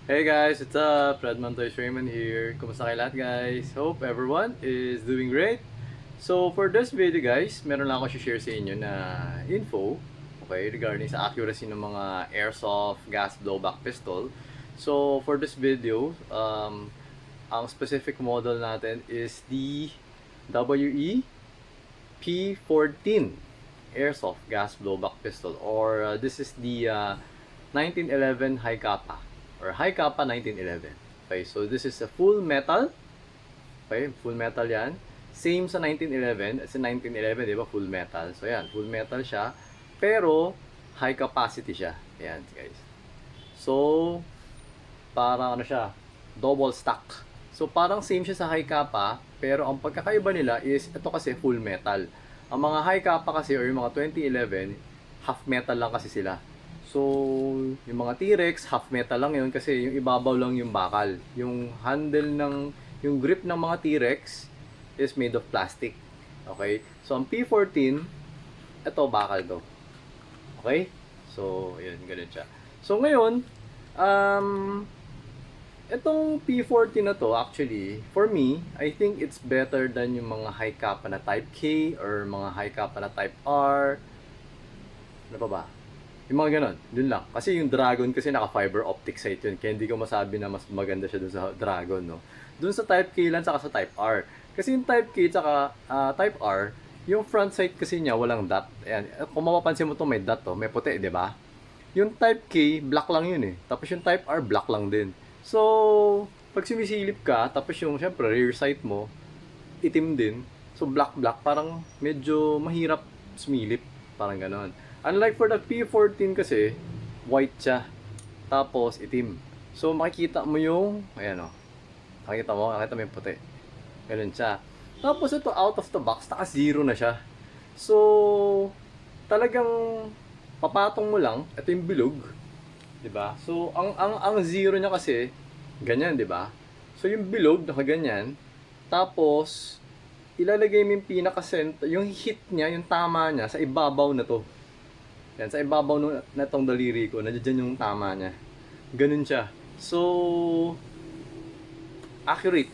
Hey guys, what's up? Redman Toys Raymond here. Kumusta kayo lahat guys? Hope everyone is doing great. So for this video guys, meron lang ako share sa inyo na info, okay, regarding sa accuracy ng mga airsoft gas blowback pistol. So for this video, ang specific model natin is the WE P14 airsoft gas blowback pistol, or this is the 1911 High Kappa or High Kappa 1911. Okay, so this is a full metal. Okay, full metal yan. Same sa 1911. Sa 1911, di ba, full metal. So yan, full metal siya. Pero, high capacity siya. Ayan, guys. So, parang ano siya, double stack. So, parang same siya sa high kappa, pero ang pagkakaiba nila is, ito kasi full metal. Ang mga high kappa kasi, or yung mga 2011, half metal lang kasi sila. So, yung mga T-Rex, half metal lang yun kasi yung ibabaw lang yung bakal. Yung handle ng, yung grip ng mga T-Rex is made of plastic. Okay? So, ang P14, ito bakal to. Okay? So, yun, ganun siya. So, ngayon, itong P14 na to, actually, for me, I think it's better than yung mga high kappa na Type K or mga high kappa na Type R. Ano pa ba? Yung mga ganon, dun lang. Kasi yung Dragon kasi naka-fiber optic sight yun. Kaya hindi ko masabi na mas maganda siya dun sa Dragon, no? Dun sa Type K lang, saka sa Type R. Kasi yung Type K, saka Type R, yung front sight kasi niya walang dot. Ayan. Kung mapapansin mo to may dot to, may puti, di ba? Yung Type K, black lang yun eh. Tapos yung Type R, black lang din. So, pag sumisilip ka, tapos yung, syempre, rear sight mo, itim din. So, black-black, parang medyo mahirap sumilip. Parang ganon. Unlike for the P14 kasi, white siya. Tapos, itim. So, makikita mo yung, ayan o. Makikita mo yung puti. Ganun siya. Tapos, ito out of the box, naka-zero na siya. So, talagang papatong mo lang, ito yung bilog. 'Di ba? So, ang zero niya kasi, ganyan, 'di ba? So, yung bilog, nakaganyan. Tapos, ilalagay mo yung pinaka-center, yung hit niya, yung tama niya, sa ibabaw na to. Yan, sa ibabaw na tong daliri ko, nandiyan yung tama niya. Ganun siya. So, accurate.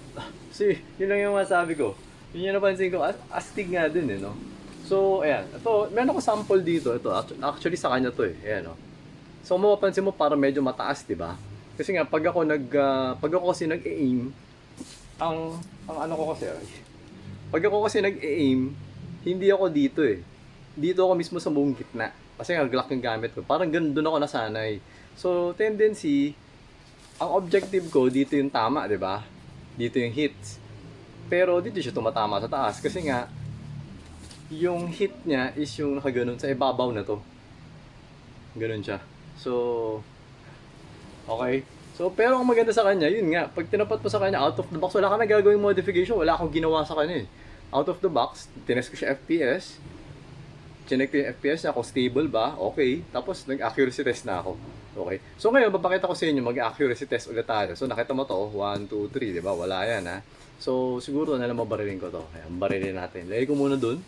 So, yun lang yung masabi ko. Yun yung napansin ko, astig nga din eh, no? So, ayan. Ito, meron ko sample dito. Ito, actually sa kanya to eh. Ayan, no? So, mapapansin mo para medyo mataas, 'di ba? Kasi nga pag ako kasi nag-aim, ang ano ko kasi, pag ako kasi nag-aim, hindi ako dito eh. Dito ako mismo sa buong gitna. Kasi nga Glock yung gamit ko. Parang ganun doon ako nasanay. So, tendency, ang objective ko dito yung tama, 'di ba? Dito yung hits. Pero dito siya tumatama sa taas kasi nga yung hit niya is yung nakaganon sa ibabaw na to. Ganun siya. So, okay. So, pero ang maganda sa kanya, yun nga, pag tinapat mo sa kanya, out of the box, wala ka na gagawing modification, wala akong ginawa sa kanya eh. Out of the box, tinest ko siya FPS, chinek ko yung FPS niya, kung stable ba, okay. Tapos, nag-accuracy test na ako. Okay. So, ngayon, papakita ko sa inyo, mag-accuracy test ulit tayo. So, nakita mo to, 1, 2, 3, di ba? Wala yan, ha? So, siguro na lang mabarilin ko to. Ayan, barilin natin. Lagay ko muna dun.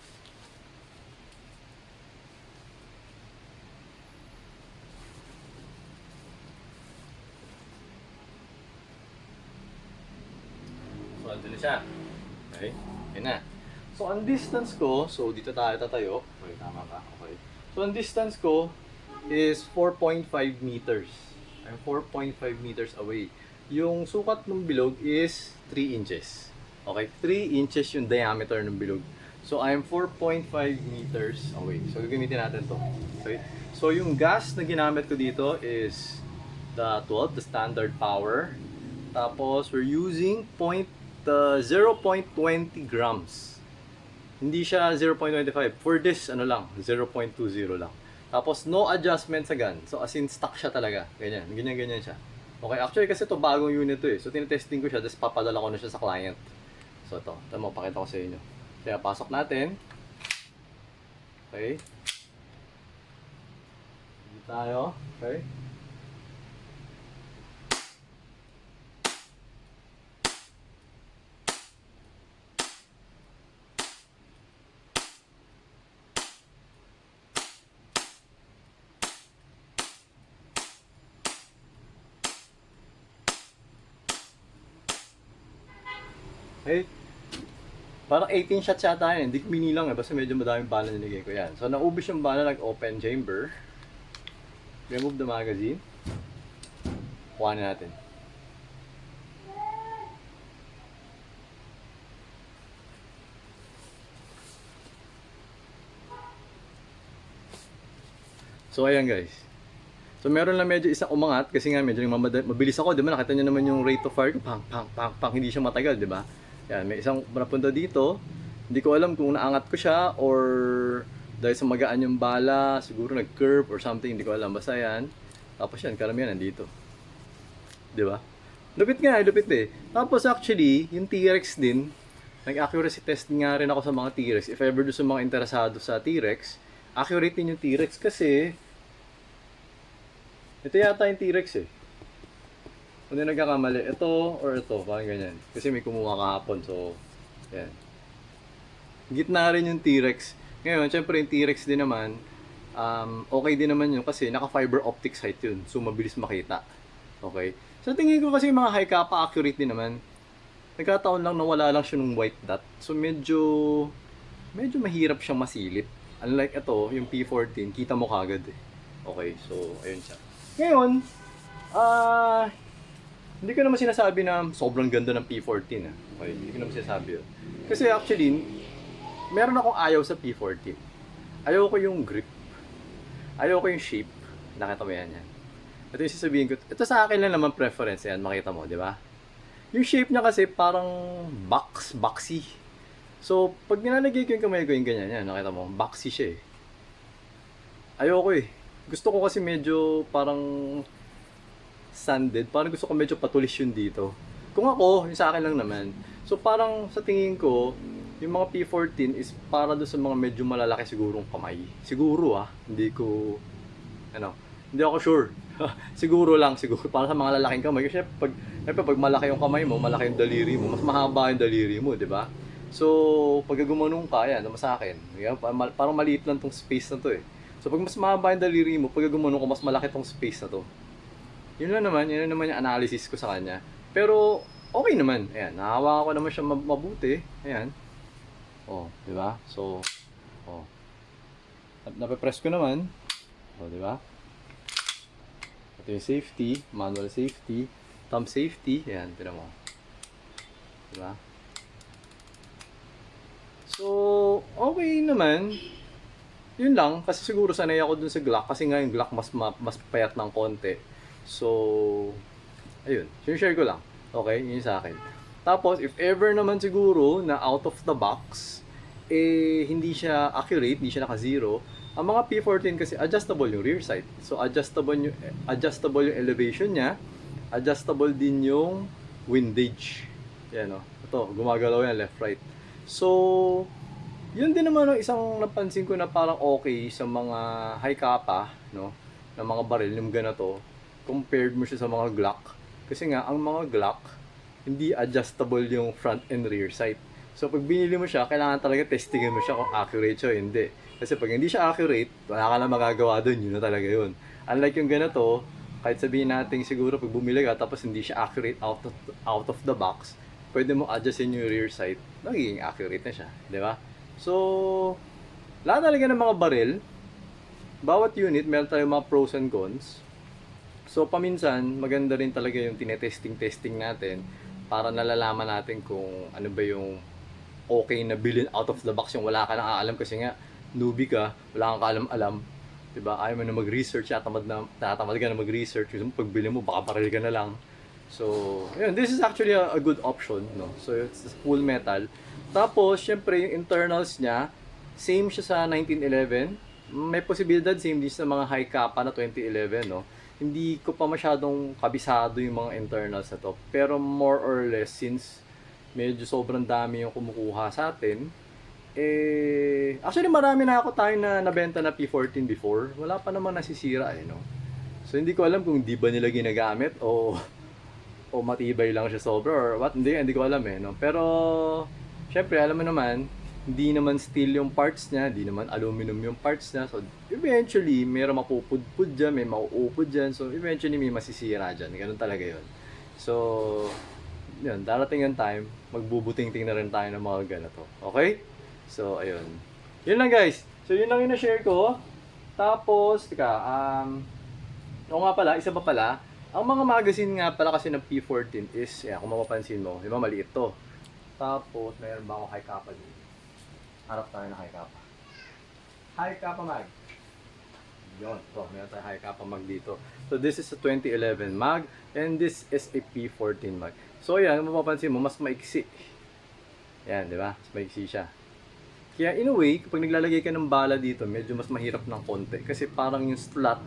So, andun na siya. Okay? Yan na. So, ang distance ko, so dito tayo tatayo. Okay, tama ka. Okay. So, ang distance ko is 4.5 meters. I'm 4.5 meters away. Yung sukat ng bilog is 3 inches. Okay? 3 inches yung diameter ng bilog. So, I'm 4.5 meters away. So, gagamitin natin to. Okay? So, yung gas na ginamit ko dito is the 12, the standard power. Tapos, we're using 0.20 grams. Hindi siya 0.25. For this, ano lang, 0.20 lang. Tapos, no adjustment sa gun. So, as in, stock siya talaga. Ganyan, ganyan siya. Okay, actually kasi to bagong unit to eh. So, tinetesting ko siya, tapos papadala ko na siya sa client. So, ito mo, pakita ko sa inyo. Kaya, pasok natin. Okay. Dito tayo. Okay. Eh, parang 18 shots yata yun. Hindi ko binilang eh. Basta medyo madaming bala nilagay ko yan. So, naubos yung bala, nag-open chamber. Remove the magazine. Kuhanin natin. So, ayan guys. So, meron lang medyo isang umangat kasi nga medyo mabilis ako. Di ba? Nakita nyo naman yung rate of fire ko. Pang, pang, pang, pang. Hindi siya matagal, di ba? Yan, may isang napunta dito. Hindi ko alam kung naangat ko siya or dahil sa magaan yung bala, siguro nag-curve or something. Hindi ko alam. Basta yan. Tapos yan, karamihan nandito. Di ba? Lupit nga, lupit eh. Tapos actually, yung T-Rex din, nag-accuracy test nga rin ako sa mga T-Rex. If ever doon sa mga interesado sa T-Rex, accurate din yung T-Rex kasi ito yata yung T-Rex eh. Kung hindi nagkakamali, ito or ito, parang ganyan. Kasi may kumuha kahapon, so, yan. Gitna rin yung T-Rex. Ngayon, syempre yung T-Rex din naman, okay din naman yun kasi naka-fiber optic sight yun. So, mabilis makita. Okay? So, tingin ko kasi yung mga high kappa accurate din naman. Nagkataon lang na wala lang siya ng white dot. So, medyo mahirap siyang masilip. Unlike ito, yung P14, kita mo kagad eh. Okay, so, ayun siya. Ngayon, hindi ko naman sinasabi na sobrang ganda ng P14 ah. Okay, hindi ko naman sinasabi yun. Kasi actually, meron akong ayaw sa P14. Ayaw ko yung grip. Ayaw ko yung shape. Nakita mo yan. Ito yung sasabihin ko. Ito sa akin lang naman preference yan. Makita mo, di ba? Yung shape niya kasi parang boxy. So, pag nilalagay ko yung kamay ko yung ganyan, yan, nakita mo, boxy siya eh. Ayoko eh. Gusto ko kasi medyo parang sanded. Parang gusto ko medyo patulis yun dito. Kung ako, yung sa akin lang naman. So, parang sa tingin ko, yung mga P14 is para doon sa mga medyo malalaki sigurong kamay. Siguro hindi ko, hindi ako sure. Siguro lang, siguro. Para sa mga lalaking kamay. Kasi pag malaki yung kamay mo, malaki yung daliri mo, mas mahaba yung daliri mo, di ba? So, pag gumanong ka, yan, naman sa akin. Parang maliit lang tong space na to eh. So, pag mas mahaba yung daliri mo, pag gumanong ka, mas malaki tong space na to. Yun naman yung analysis ko sa kanya. Pero, okay naman. Ayan, nahawa ko naman siya mabuti. Ayan. Oh, di ba? So, nape-press ko naman. Oh, di ba? Ito yung safety, manual safety, thumb safety. Ayan, tignan mo. Di ba? So, okay naman. Yun lang, kasi siguro sanay ako dun sa Glock. Kasi nga yung Glock mas payat ng konti. So, ayun. Share ko lang. Okay, yun sa akin. Tapos, if ever naman siguro na out of the box, hindi siya accurate, hindi siya naka-zero, ang mga P14 kasi adjustable yung rear sight. So, adjustable yung elevation niya, adjustable din yung windage. Yan o. Ito, gumagalaw yan, left, right. So, yun din naman ang isang napansin ko na parang okay sa mga high kappa, no? Na mga baril, yung ganito, compared mo siya sa mga Glock. Kasi nga, ang mga Glock, hindi adjustable yung front and rear sight. So, pag binili mo siya, kailangan talaga testingin mo siya kung accurate siya o hindi. Kasi pag hindi siya accurate, wala ka na magagawa doon, yun na talaga yun. Unlike yung ganito, kahit sabihin natin siguro pag bumili ka, tapos hindi siya accurate out of the box, pwede mo adjustin yung rear sight, magiging accurate na siya, di ba? So, lahat talaga ng mga baril, bawat unit, meron tayong mga pros and cons. So, paminsan, maganda rin talaga yung tinetesting natin para nalalaman natin kung ano ba yung okay na bilhin out of the box yung wala ka nang aalam kasi nga, newbie ka, wala kang kaalam-alam. Diba? Ayaw mo na mag-research, tatamad ka na mag-research. Yung pagbili mo, baka baril ka na lang. So, yun, this is actually a good option, no? So, it's full metal. Tapos, syempre, yung internals niya, same siya sa 1911. May posibilidad, same din sa mga high kappa na 2011, no? Hindi ko pa masyadong kabisado yung mga internals na to. Pero more or less, since medyo sobrang dami yung kumukuha sa atin, actually marami na ako tayo na nabenta na P14 before. Wala pa naman nasisira no? So, hindi ko alam kung di ba nila ginagamit o matibay lang siya sobra or what, hindi ko alam no? Pero syempre alam mo naman, hindi naman steel yung parts niya, hindi naman aluminum yung parts niya. So eventually mayroong mapupudpud dyan, may mauupod dyan, so eventually may masisira dyan, ganun talaga yun. So yun, darating yung time, magbubuting-ting na rin tayo ng mga ganito. Okay? So, ayun. Yun lang guys. So, yun lang yung na-share ko. Tapos, oo nga pala, isa pa pala, ang mga magazine nga pala kasi ng P14 is, yan, kung mapapansin mo, di ba maliit to. Tapos, mayroon ba akong high kappa dito? Harap tayo ng high kappa. High kappa mag. Yun, so, mayroon tayo high kappa mag dito. So, this is a 2011 mag, and this is a P14 mag. So, yan, kung mapapansin mo, mas maiksi. Yan, di ba? Mas maiksi siya. Kaya in a way, kapag naglalagay ka ng bala dito, medyo mas mahirap ng konti. Kasi parang yung slot,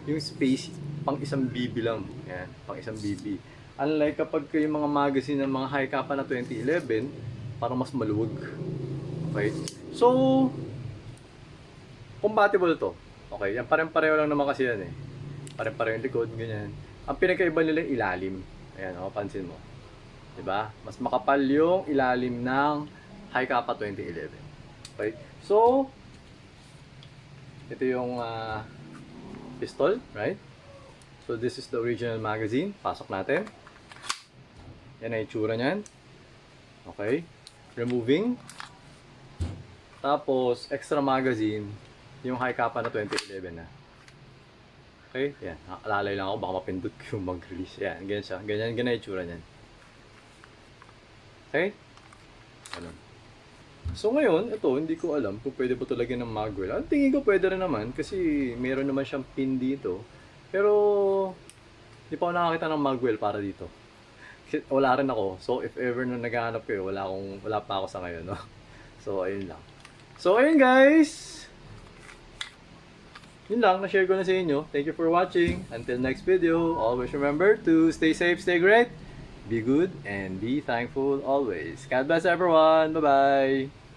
yung space, pang isang BB lang. Yan, pang isang BB. Unlike kapag yung mga magazine ng mga high kappa na 2011, parang mas maluwag. Okay? So, compatible to. Okay, yan parang-pareho lang naman kasi yan eh. Parang-pareho yung likod, ganyan. Ang pinakaiba nila yung ilalim. Ayan, pansin mo. 'Di ba? Mas makapal yung ilalim ng high kappa 2011. Okay? So, ito yung pistol, right? So, this is the original magazine. Pasok natin. Yan ang itsura niyan. Okay? Removing. Tapos, extra magazine, yung high kappa na 2011 na. Okay? Yan. Nakalalay lang ako. Baka mapindot ko yung mag-release. Yan. Ganyan siya. Ganyan ang itsura niyan. Okay? Ganun. So ngayon, ito, hindi ko alam kung pwede ba ito lagyan ng magwell. Ang tingin ko pwede rin naman kasi meron naman siyang pin dito. Pero, hindi pa ako nakakita ng magwell para dito. Kasi wala rin ako. So, if ever na naghahanap kayo, wala pa ako sa ngayon, no? So, ayun lang. So, ayun guys! Yun lang, na-share ko na sa inyo. Thank you for watching. Until next video, always remember to stay safe, stay great, be good, and be thankful always. God bless everyone. Bye-bye!